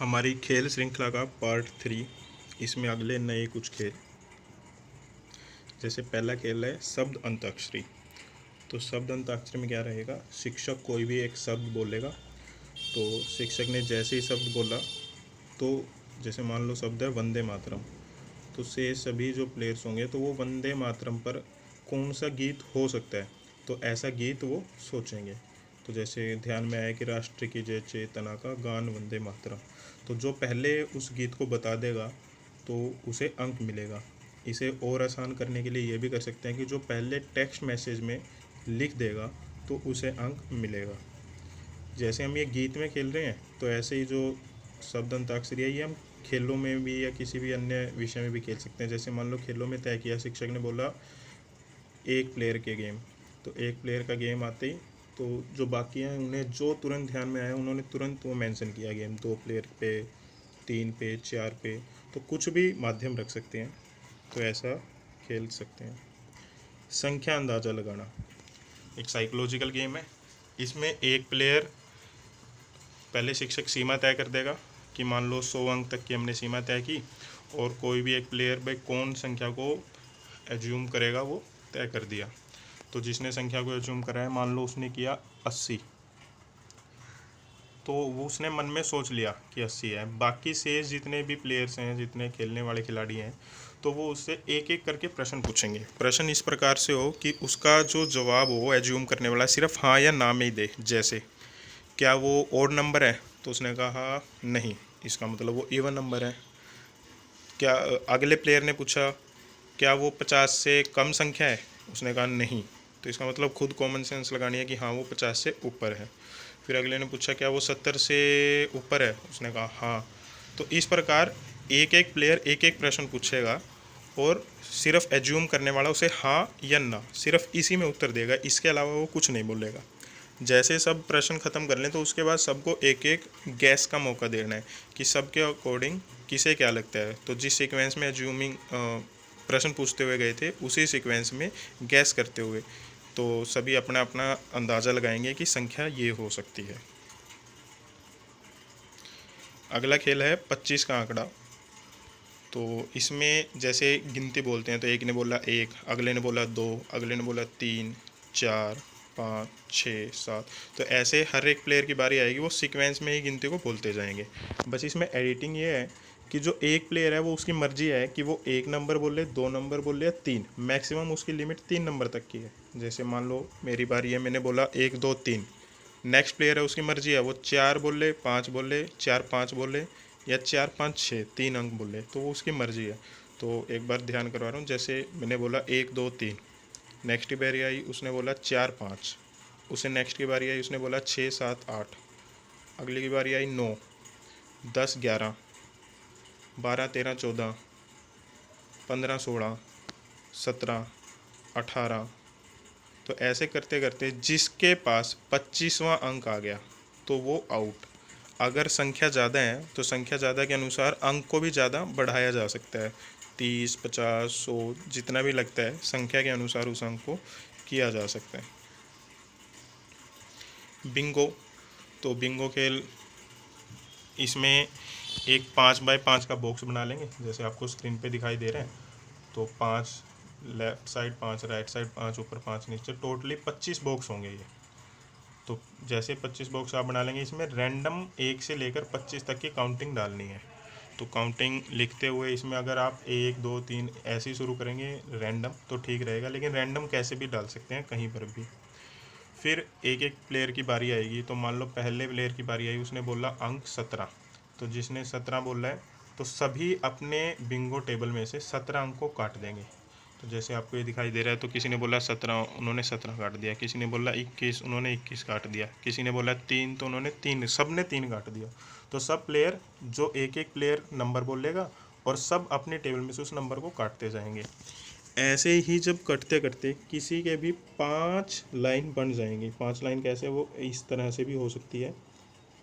हमारी खेल श्रृंखला का पार्ट 3। इसमें अगले नए कुछ खेल, जैसे पहला खेल है शब्द अंताक्षरी। तो शब्द अंताक्षरी में क्या रहेगा, शिक्षक कोई भी एक शब्द बोलेगा, तो शिक्षक ने जैसे ही शब्द बोला, तो जैसे मान लो शब्द है वंदे मातरम, तो से सभी जो प्लेयर्स होंगे तो वो वंदे मातरम पर कौन सा गीत हो सकता है, तो ऐसा गीत वो सोचेंगे। तो जैसे ध्यान में आया कि राष्ट्र की जय चेतना का गान वंदे मातरम, तो जो पहले उस गीत को बता देगा तो उसे अंक मिलेगा। इसे और आसान करने के लिए ये भी कर सकते हैं कि जो पहले टेक्स्ट मैसेज में लिख देगा तो उसे अंक मिलेगा। जैसे हम ये गीत में खेल रहे हैं, तो ऐसे ही जो शब्द अंताक्षरी है ये हम खेलों में भी या किसी भी अन्य विषय में भी खेल सकते हैं। जैसे मान लो खेलों में तय किया, शिक्षक ने बोला एक प्लेयर के गेम, तो एक प्लेयर का गेम आते ही तो जो बाकी हैं उन्हें जो तुरंत ध्यान में आया उन्होंने तुरंत वो मेंशन किया गेम, 2 प्लेयर पे, 3 पे, 4 पे, तो कुछ भी माध्यम रख सकते हैं, तो ऐसा खेल सकते हैं। संख्या अंदाज़ा लगाना एक साइकोलॉजिकल गेम है। इसमें एक प्लेयर, पहले शिक्षक सीमा तय कर देगा कि मान लो 100 अंक तक की हमने सीमा तय की, और कोई भी एक प्लेयर भाई कौन संख्या को एज्यूम करेगा वो तय कर दिया। तो जिसने संख्या को एज्यूम करा है, मान लो उसने किया 80, तो वो उसने मन में सोच लिया कि 80 है। बाकी शेष जितने भी प्लेयर्स हैं, जितने खेलने वाले खिलाड़ी हैं, तो वो उससे एक एक करके प्रश्न पूछेंगे। प्रश्न इस प्रकार से हो कि उसका जो जवाब हो एज्यूम करने वाला सिर्फ हाँ या ना में ही दे। जैसे क्या वो ओड नंबर है, तो उसने कहा नहीं, इसका मतलब वो इवन नंबर है। क्या अगले प्लेयर ने पूछा क्या वो 50 से कम संख्या है, उसने कहा नहीं, तो इसका मतलब खुद कॉमन सेंस लगानी है कि हाँ वो 50 से ऊपर है। फिर अगले ने पूछा क्या वो 70 से ऊपर है, उसने कहा हाँ। तो इस प्रकार एक एक प्लेयर एक एक प्रश्न पूछेगा और सिर्फ एज्यूम करने वाला उसे हाँ या ना सिर्फ इसी में उत्तर देगा, इसके अलावा वो कुछ नहीं बोलेगा। जैसे सब प्रश्न खत्म कर लें तो उसके बाद सबको एक एक गैस का मौका देना है कि सबके अकॉर्डिंग किसे क्या लगता है। तो जिस सीक्वेंस में एज्यूमिंग प्रश्न पूछते हुए गए थे उसी सीक्वेंस में गैस करते हुए, तो सभी अपना अपना अंदाज़ा लगाएंगे कि संख्या ये हो सकती है। अगला खेल है 25 का आंकड़ा। तो इसमें जैसे गिनती बोलते हैं, तो एक ने बोला 1, अगले ने बोला 2, अगले ने बोला 3, 4, 5, 6, 7, तो ऐसे हर एक प्लेयर की बारी आएगी, वो सीक्वेंस में ही गिनती को बोलते जाएंगे। बस इसमें एडिटिंग ये है कि जो एक प्लेयर है वो उसकी मर्जी है कि वो 1 नंबर बोले, 2 नंबर बोले या 3, मैक्सिमम उसकी लिमिट 3 नंबर तक की है। जैसे मान लो मेरी बारी है, मैंने बोला 1, 2, 3, नेक्स्ट प्लेयर है उसकी मर्जी है वो 4 बोले, 5 बोले, 4, 5 बोले, या 4, 5, 6, 3 अंक बोले, तो वो उसकी मर्जी है। तो एक बार ध्यान करवा रहा हूँ, जैसे मैंने बोला 1, 2, 3, नेक्स्ट की बारी आई उसने बोला 4, 5, उसे नेक्स्ट की बारी आई उसने बोला 6, 7, 8, अगली की बारी आई 9, 10, 11, 12, 13, 14, 15, 16, 17, 18, तो ऐसे करते करते जिसके पास 25वां अंक आ गया तो वो आउट। अगर संख्या ज़्यादा है तो संख्या ज़्यादा के अनुसार अंक को भी ज़्यादा बढ़ाया जा सकता है, 30, 50, 100, जितना भी लगता है संख्या के अनुसार उस अंक को किया जा सकता है। बिंगो। तो बिंगो खेल, इसमें एक 5x5 का बॉक्स बना लेंगे, जैसे आपको स्क्रीन पे दिखाई दे रहा है। तो 5 लेफ्ट साइड, 5 राइट साइड, 5 ऊपर, 5 नीचे, टोटली 25 बॉक्स होंगे ये। तो जैसे 25 बॉक्स आप बना लेंगे, इसमें रैंडम 1 से लेकर 25 तक की काउंटिंग डालनी है। तो काउंटिंग लिखते हुए इसमें अगर आप 1, 2, 3 ऐसे ही शुरू करेंगे रैंडम तो ठीक रहेगा, लेकिन रैंडम कैसे भी डाल सकते हैं कहीं पर भी। फिर एक एक प्लेयर की बारी आएगी, तो मान लो पहले प्लेयर की बारी आई, उसने बोला अंक 17, तो जिसने 17 बोला है तो सभी अपने बिंगो टेबल में से 17 अंक को काट देंगे। तो जैसे आपको ये दिखाई दे रहा है, तो किसी ने बोला 17, उन्होंने 17 काट दिया, किसी ने बोला 21, उन्होंने 21 काट दिया, किसी ने बोला 3, तो उन्होंने 3, सब ने 3 काट दिया। तो सब प्लेयर जो एक एक प्लेयर नंबर बोलेगा और सब अपने टेबल में से उस नंबर को काटते जाएंगे। ऐसे ही जब कटते कटते किसी के भी 5 लाइन बन जाएंगी। 5 लाइन कैसे, वो इस तरह से भी हो सकती है,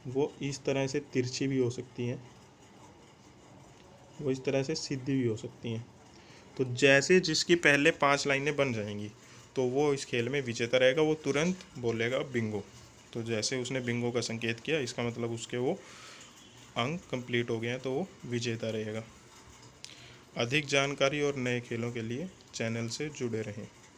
वो इस तरह से तिरछी भी हो सकती हैं, वो इस तरह से सीधी भी हो सकती हैं। तो जैसे जिसकी पहले 5 लाइनें बन जाएंगी तो वो इस खेल में विजेता रहेगा, वो तुरंत बोलेगा बिंगो। तो जैसे उसने बिंगो का संकेत किया, इसका मतलब उसके वो अंक कंप्लीट हो गए हैं तो वो विजेता रहेगा। अधिक जानकारी और नए खेलों के लिए चैनल से जुड़े रहें।